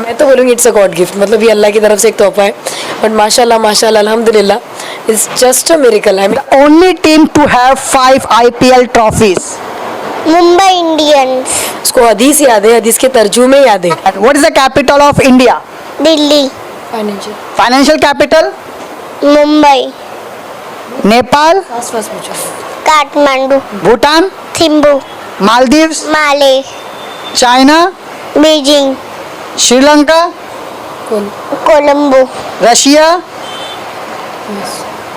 मैं तो बोलूँगी इट्स अ गॉड गिफ्ट, मतलब ये अल्लाह की तरफ से एक तोहफा है. बट माशाल्लाह माशाल्लाह अल्हम्दुलिल्लाह it's just a miracle. I mean Only team to have 5 IPL trophies. Mumbai Indians. उसको हदीस याद है, हदीस के तर्जुमे याद है. And what is the capital of India? Delhi. Financial Financial capital? Mumbai. Nepal, fast fast पूछो. Kathmandu. Bhutan, Thimphu. Maldives, Male. China, Beijing. Sri Lanka, कौन? Colombo. Russia.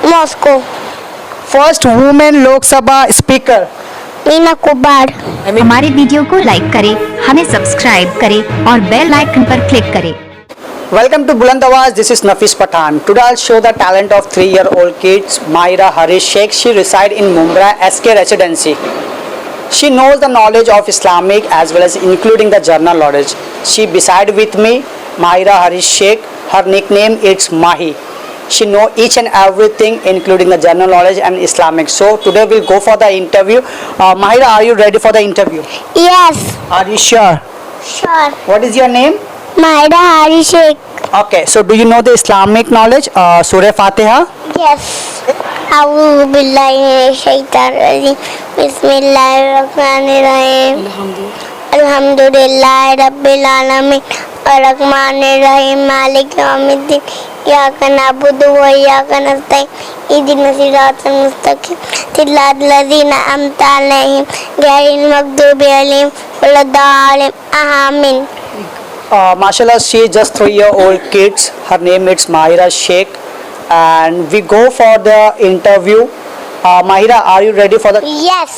Moscow. First woman Lok Sabha speaker. Meena Kumar. हमारे वीडियो को लाइक करें, हमें सब्सक्राइब करें और बेल आइकन पर click करें. Welcome to Buland Awaz. This is Nafis Pathan. Today I'll show the talent of 3-year-old kids Mahira Harish Sheikh. She resides in Mumbai SK Residency. She knows the knowledge of Islamic as well as including the general knowledge. She beside with me Mahira Harish Sheikh. Her nickname is Mahi. She know each and everything including the general knowledge and Islamic. So today we'll go for the interview. Mahira, are you ready for the interview? Yes. Are you sure? Sure. What is your name? Mahira Hari Shaikh. Okay, so do you know the Islamic knowledge? Surah Fatiha? Yes. अऊज़ु बिल्लाहि मिनश शैतानिर रजीम. बिस्मिल्लाहिर्रहमानिर्रहीम. अल्हम्दुलिल्लाहि रब्बिल आलमीन. अर्रहमानिर रहीम. मालिक यौमिद्दीन. इय्याका नअबुदु व इय्याका नस्तईन. इहदिनस सिरातल मुस्तकीम. सिरातल लज़ीना अनअमता अलैहिम गैरिल मग़दूबि अलैहिम वलद्दालिन. आमीन. Mashallah, she is just 3-year-old kids. Her name is Mahira Sheikh, and we go for the interview. Mahira, are you ready for the? Yes.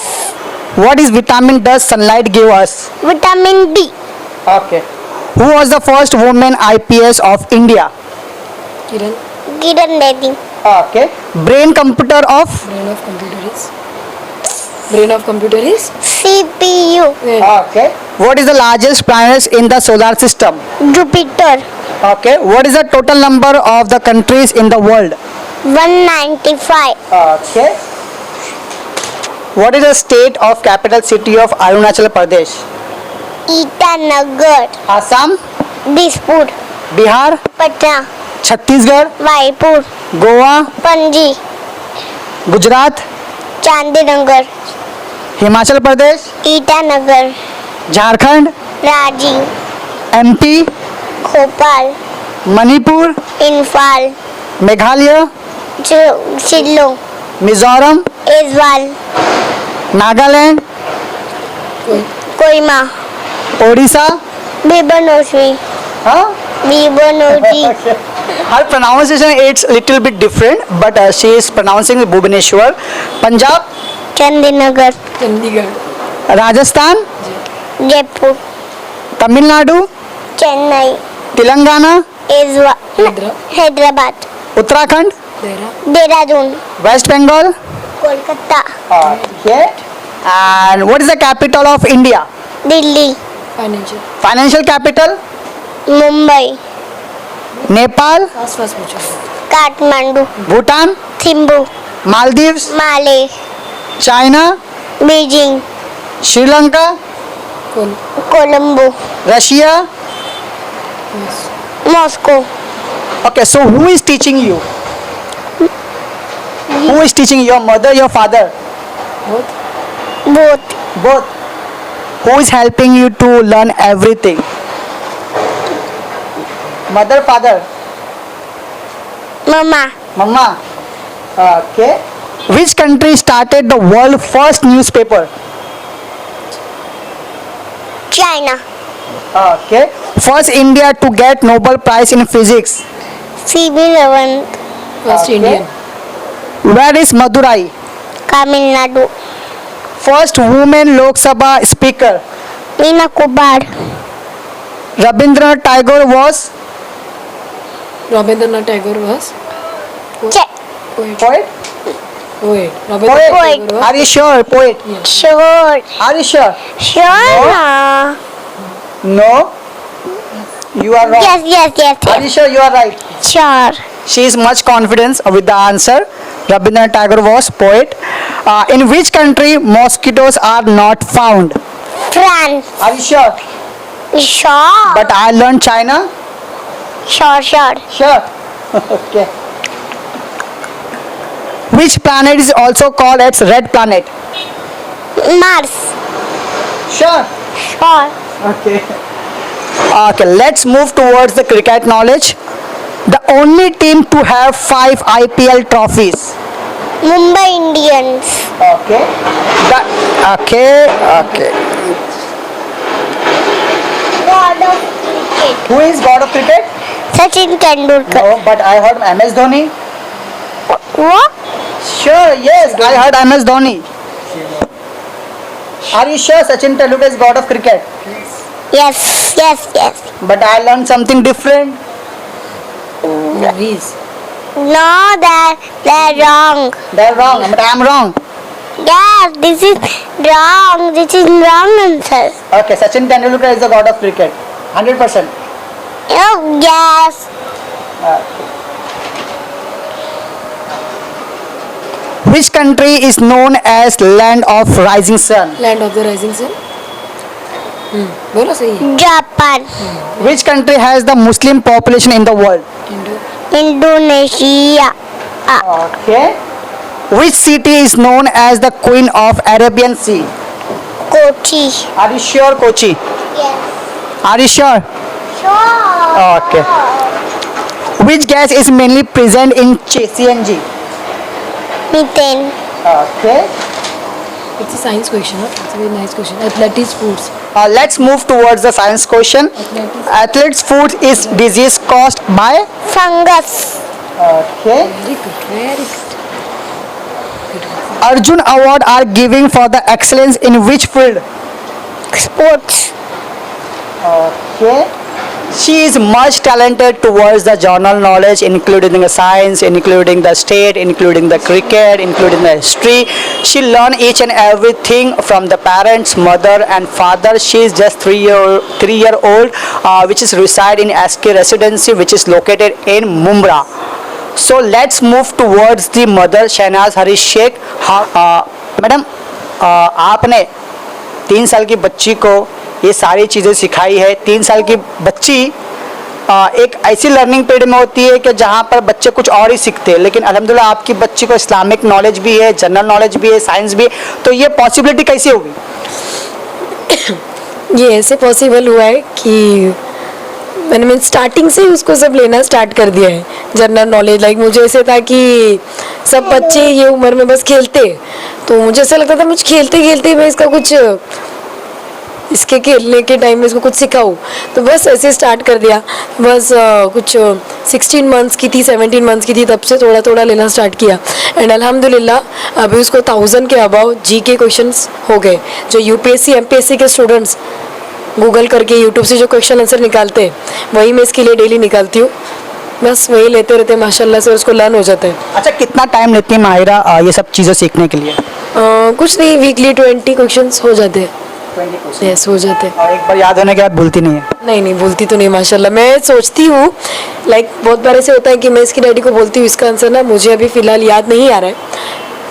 What is vitamin does sunlight give us? Vitamin D. Okay. Who was the first woman IPS of India? Kiran. Kiran Bedi. Okay. Brain computer of? Brain of computer is CPU. Okay. What is the largest planet in the solar system? Jupiter. Okay. What is the total number of the countries in the world? 195. Okay. What is the state of capital city of Arunachal Pradesh? Itanagar. Assam, Dispur. Bihar, Patna. Chhattisgarh, वाईपुर. Goa, Panaji. Gujarat, Chandinagar. Himachal Pradesh, Itanagar. Jharkhand, Ranchi. MP, Bhopal. Manipur, Imphal. Meghalaya, Shillong. Mizoram, Aizawl. Nagaland, Kohima. Odisha. बिबनोशी. Huh? बिबनोजी. Her pronunciation it's little bit different, but she is pronouncing Bhubaneswar. Punjab, Chandinagar. Chandigarh. Rajasthan, Jaipur. Tamil Nadu, Chennai. Telangana, Hyderabad. Uttarakhand, Dehradun. West Bengal. Kolkata. Okay. And what is the capital of India? Delhi. Financial. Financial capital? Mumbai. Nepal, fast fast पूछो. Kathmandu. Bhutan, Thimphu. Maldives, Male. China, Beijing. Sri Lanka, कौन? Colombo. Russia. Moscow. Okay, so who is teaching you? Who is teaching your mother, your father? Both. Both. Who is helping you to learn everything? Mother, father, mama. mama. Okay. Which country started the world first newspaper? China. Okay. First India to get Nobel Prize in Physics. C V Raman. First Indian. Where is Madurai? Tamil Nadu. First woman Lok Sabha speaker. Meena Kumar. Rabindranath Tagore was Rabindranath Tagore was poet. Poet. Poet. Rabindranath Poet. Tagore Are you sure? Poet. Sure. Are you sure? Sure. No. You are wrong. Yes yes yes. Are you sure you are right? Sure. She is much confident with the answer. Rabindranath Tagore was poet. In which country mosquitoes are not found? France. Are you sure? Sure. But I learned China. Sure. Sure. Okay. Which planet is also called as red planet? Mars. Sure. Sure. Okay. Okay, let's move towards the cricket knowledge. The only team to have 5 IPL trophies. Mumbai Indians. Okay. Okay. God of cricket. Who is god of cricket? Sachin Tendulkar. No, but I heard MS Dhoni. What? Sure, yes, I heard MS Dhoni. Are you sure Sachin Tendulkar is god of cricket? Yes. But I learned something different. Movies. No, they're wrong. They're wrong, but I'm wrong. Yes, this is wrong. This is wrong answer. Okay, Sachin Tendulkar is the god of cricket. 100%. Oh, yes. Which country is known as land of rising sun? Land of the rising sun. बोलो सही है. Japan. Which country has the Muslim population in the world? Indonesia. Okay. Which city is known as the Queen of Arabian Sea? Kochi. Are you sure, Kochi? Yes. Are you sure? Sure. Okay. Which gas is mainly present in CNG? Methane. Okay. It's a science question. Huh? It's a very nice question. Athletics foods. Let's move towards the science question. Athlete's food is disease caused by? Fungus. Okay. Very good. Very good. Arjun Award are giving for the excellence in which field? Sports. Okay. She is much talented towards the general knowledge, including the science, including the state, including the cricket, including the history. She learned each and everything from the parents, mother and father. She is just 3 year old, which is reside in SK Residency, which is located in Mumbai. So let's move towards the mother, Shahnaz Harish Sheikh. Madam, आपने 3 साल की बच्ची को ये सारी चीज़ें सिखाई है. 3 साल की बच्ची एक ऐसी लर्निंग पीरियड में होती है कि जहाँ पर बच्चे कुछ और ही सीखते हैं, लेकिन अल्हम्दुलिल्लाह आपकी बच्ची को इस्लामिक नॉलेज भी है, जनरल नॉलेज भी है, साइंस भी है. तो ये पॉसिबिलिटी कैसे होगी? ये ऐसे पॉसिबल हुआ है कि मैंने स्टार्टिंग से ही उसको सब लेना स्टार्ट कर दिया है. जनरल नॉलेज लाइक मुझे ऐसे था कि सब बच्चे ये उम्र में बस खेलते, तो मुझे ऐसा लगता था मुझे खेलते खेलते मैं इसका कुछ इसके खेलने के टाइम में इसको कुछ सिखाऊं. तो बस ऐसे स्टार्ट कर दिया. बस कुछ 16 मंथ्स की थी, 17 मंथ्स की थी, तब से थोड़ा थोड़ा लेना स्टार्ट किया. एंड अल्हम्दुलिल्लाह अभी उसको 1000 के अबाव जीके क्वेश्चंस हो गए. जो यूपीएससी एमपीएससी के स्टूडेंट्स गूगल करके यूट्यूब से जो क्वेश्चन आंसर निकालते हैं वही मैं इसके लिए डेली निकालती हूँ. बस वही लेते रहते माशाल्लाह से उसको लर्न हो जाता है. अच्छा, कितना टाइम लेती है माहिरा ये सब चीज़ें सीखने के लिए? कुछ नहीं, वीकली 20 क्वेश्चंस हो जाते हैं. 20 क्वेश्चन. यस, हो जाते हैं. और एक बार याद होने के बाद भूलती नहीं है? नहीं भूलती तो नहीं माशाल्लाह. मैं सोचती हूँ लाइक बहुत बार ऐसे होता है कि मैं इसकी डैडी को बोलती हूँ इसका आंसर ना मुझे अभी फ़िलहाल याद नहीं आ रहा है.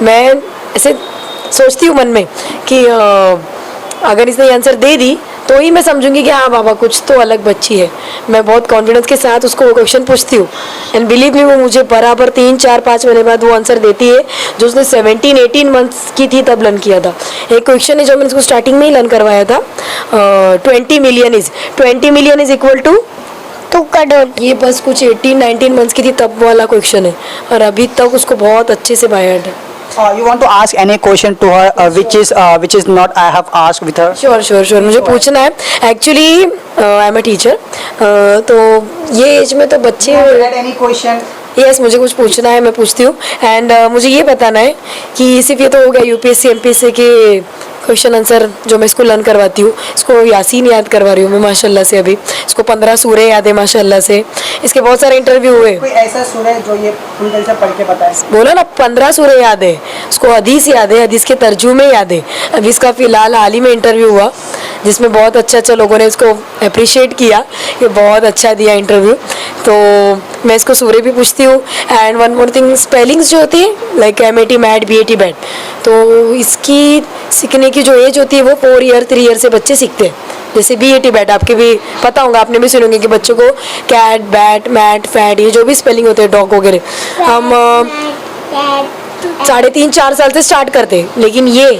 मैं ऐसे सोचती हूँ मन में कि अगर इसने आंसर दे दी तो ही मैं समझूंगी कि हाँ बाबा कुछ तो अलग बच्ची है. मैं बहुत कॉन्फिडेंस के साथ उसको वो क्वेश्चन पूछती हूँ एंड बिलीव मी वो मुझे बराबर 3, 4, 5 महीने बाद वो आंसर देती है जो उसने 17-18 मंथ्स की थी तब लर्न किया था. एक क्वेश्चन है जो मैंने उसको स्टार्टिंग में ही लर्न करवाया था. 20 million is equal to 2 crore. ये बस कुछ 18-19 मंथ्स की थी तब वाला क्वेश्चन है और अभी तक उसको बहुत अच्छे से बाय हार्ट है. You want to ask any question to her which is not I have asked with her? Sure मुझे पूछना है. Actually I am a teacher. तो ये एज में तो बच्चे Any question? यस मुझे कुछ पूछना है, मैं पूछती हूँ. एंड मुझे ये बताना है कि सिर्फ ये तो हो गया यूपीएससी एमपीएससी के क्वेश्चन आंसर जो मैं इसको लर्न करवाती हूँ. इसको यासीन याद करवा रही हूँ मैं माशाल्लाह से. अभी इसको 15 सूरे याद है माशाल्लाह से. इसके बहुत सारे इंटरव्यू हुए. कोई ऐसा सूरह जो ये फुल तरह से पढ़ के बताए? बोला ना 15 सूरे याद है. इसको हदीस याद है, हदीस के तर्जुमे याद है. अभी इसका फिलहाल हाल ही में इंटरव्यू हुआ जिसमें बहुत अच्छा लोगों ने इसको अप्रिशिएट किया कि बहुत अच्छा दिया इंटरव्यू। तो मैं इसको सूर्य भी पूछती हूँ। And one more thing, spellings जो होती है like MAT mat BAT bat, तो इसकी सीखने की जो एज होती है वो 4 ईयर 3 ईयर से बच्चे सीखते हैं। जैसे BAT बैट आपके भी पता होगा, आपने भी सुनोगे कि बच्चों को कैट बैट मैट फैट ये जो भी स्पेलिंग होते हैं डॉग वगैरह हम 3.5-4 साल से स्टार्ट करते हैं। लेकिन ये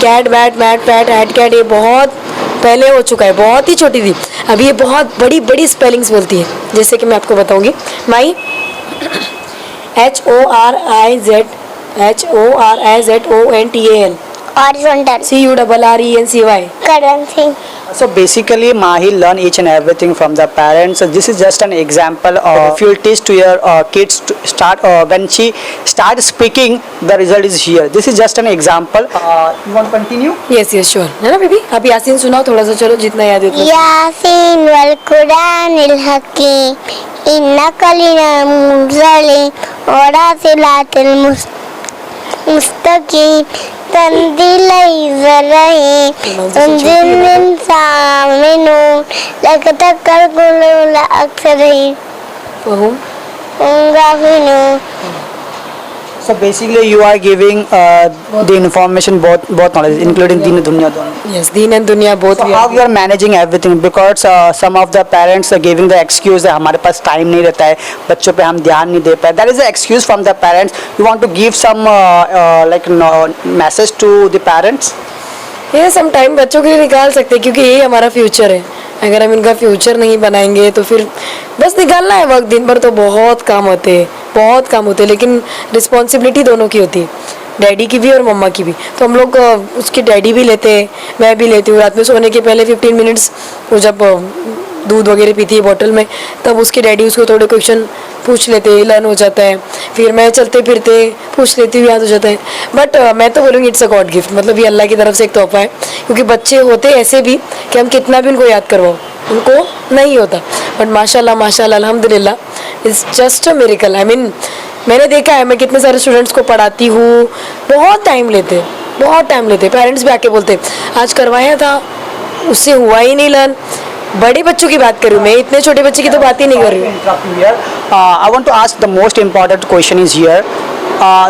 cat bat mat fat hat cat ये बहुत पहले हो चुका है, बहुत ही छोटी थी। अभी ये बहुत बड़ी बड़ी स्पेलिंग्स बोलती है। जैसे कि मैं आपको बताऊंगी, माई HORIZONTAL horizontal, CURRENCY. currency. So basically, Mahi learn each and everything from the parents. So this is just an example of if you teach to your kids to start when she start speaking, the result is here. This is just an example. You want to continue? Yes yes sure है ना baby. आप यासीन सुनाओ थोड़ा सा, चलो जितना याद है उतना। यासीन वल कुरानिल हकीम इन्नका लिनल मुरसलीन वरासिलातिल मुस्तकीम तंजील इज़्ज़रहीम तंजील मिन सामिनून लकतकल कुलुल अक्सरहीम वहुम गाफिलून। So basically, you are giving the information both knowledge, including Deen and Dunya. Yes, Deen and दुनिया both. So how you are managing everything? Because some of the parents are giving the excuse that हमारे पास time नहीं रहता है, बच्चों पे हम ध्यान नहीं दे पाए. That is the excuse from the parents. You want to give some message to the parents? ये सम टाइम बच्चों के लिए निकाल सकते हैं, क्योंकि यही हमारा फ्यूचर है। अगर हम इनका फ्यूचर नहीं बनाएंगे तो फिर बस निकालना है वक्त। दिन भर तो बहुत काम होते हैं, बहुत काम होते हैं, लेकिन रिस्पॉन्सिबिलिटी दोनों की होती है, डैडी की भी और मम्मा की भी। तो हम लोग उसके डैडी भी लेते हैं, मैं भी लेती हूँ। रात में सोने के पहले 15 मिनट्स वो जब दूध वगैरह पीती है बॉटल में, तब उसके डैडी उसको थोड़े क्वेश्चन पूछ लेते हैं, लर्न हो जाता है। फिर मैं चलते फिरते पूछ लेती हूँ, याद हो जाता है। बट मैं तो बोलूँगी इट्स अ गॉड गिफ्ट, मतलब ये अल्लाह की तरफ से एक तोहफा है। क्योंकि बच्चे होते ऐसे भी कि हम कितना भी उनको याद करवाओ उनको नहीं होता। बट माशाल्लाह माशाल्लाह अल्हम्दुलिल्लाह it's just a miracle. I mean मैंने देखा है, मैं कितने सारे स्टूडेंट्स को पढ़ाती हूँ, बहुत टाइम लेते हैं, बहुत टाइम लेते हैं। पेरेंट्स भी आके बोलते हैं आज करवाया था उससे हुआ ही नहीं लर्न। बड़े बच्चों की बात करूँ मैं, इतने छोटे बच्चे की तो बात ही नहीं कर रही हूँ। I want to ask the most important question is here.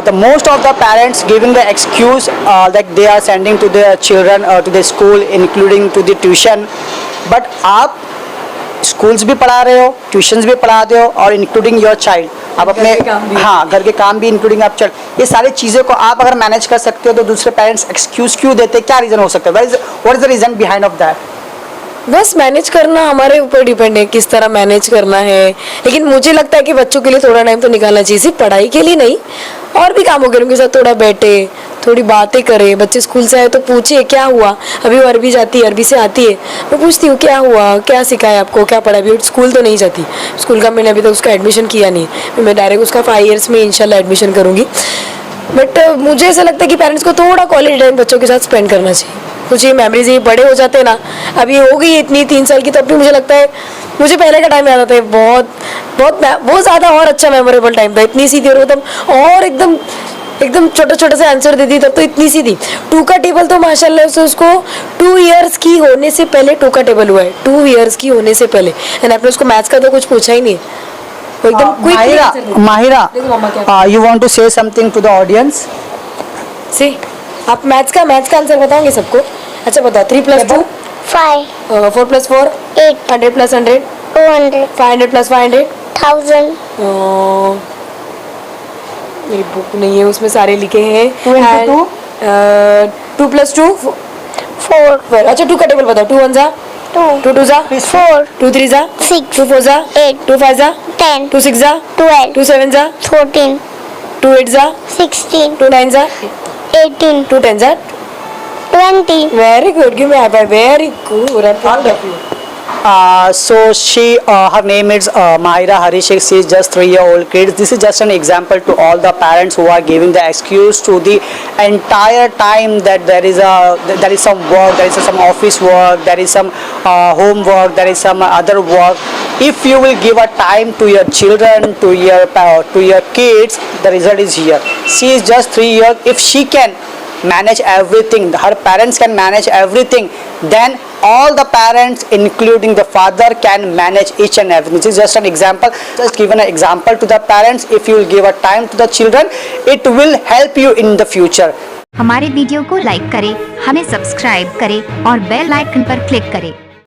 The most of the parents giving the excuse that they are sending to their children to the school, including to the tuition. But आप schools भी पढ़ा रहे हो, tuitions भी पढ़ाते हो, और including your child. आप अपने हाँ घर के काम भी including आप ये सारी चीज़ों को आप अगर मैनेज कर सकते हो तो दूसरे पेरेंट्स एक्सक्यूज क्यों देते हैं? क्या रीज़न हो सकता है? What is the reason behind of that? बस मैनेज करना हमारे ऊपर डिपेंड है, किस तरह मैनेज करना है। लेकिन मुझे लगता है कि बच्चों के लिए थोड़ा टाइम तो निकालना चाहिए, सिर्फ पढ़ाई के लिए नहीं, और भी कामों के लिए। उनके साथ थोड़ा बैठे, थोड़ी बातें करें। बच्चे स्कूल से आए तो पूछे क्या हुआ। अभी वो अरबी जाती है, अरबी से आती है, मैं पूछती हूँ क्या हुआ, क्या सिखाया आपको, क्या पढ़ा। अभी स्कूल तो नहीं जाती, स्कूल का मैंने अभी तक उसका एडमिशन किया नहीं है। मैं डायरेक्ट उसका 5 ईयर्स में इंशाल्लाह एडमिशन करूँगी। बट मुझे ऐसा लगता है कि पेरेंट्स को थोड़ा क्वालिटी टाइम बच्चों के साथ स्पेंड करना चाहिए। कुछ ये मेमोरीज ये बड़े हो जाते हैं ना, अभी हो गई इतनी 3 साल की, तब भी मुझे लगता है मुझे पहले का टाइम याद आता है। बहुत ज़्यादा और अच्छा मेमोरेबल टाइम था। इतनी सी थी और तब और एकदम छोटे छोटे से आंसर देती, तब तो इतनी सी थी। 2 का टेबल तो माशाल्लाह से उसको 2 ईयर्स की होने से पहले 2 का टेबल हुआ है, 2 ईयर्स की होने से पहले। एंड आपने उसको मैथ्स का तो कुछ पूछा ही नहीं, वो एकदम Mahira, you want to say something to the audience? सी आप मैथ्स का आंसर बताओगे सबको? अच्छा बताओ। 3 + 2 5 4 + 4 8 100 + 100 200 500 + 500 1000 मेरी बुक नहीं है, उसमें सारे लिखे हैं। 2 + 2 4। अच्छा 2 का टेबल बताओ। 2 1 2 2 2 4 2 3 6 2 4 8 2 5 10 2 6 12 2 7 14 2 8 16 2 9 18 2 10 20 Very good. Give me a high five. Very good. I'm proud of you. So her name is Mahira Harish. She is just 3-year-old kid. This is just an example to all the parents who are giving the excuse to the entire time that there is some work, there is some office work, there is some homework, there is some other work. If you will give a time to your children, to your kids, the result is here. She is just 3 years. If she can manage everything, her parents can manage everything, then all the parents including the father can manage each and everything. This is just an example, just given an example to the parents. If you will give a time to the children, it will help you in the future. हमारे video को like करें, हमें subscribe करें और bell icon पर click करें।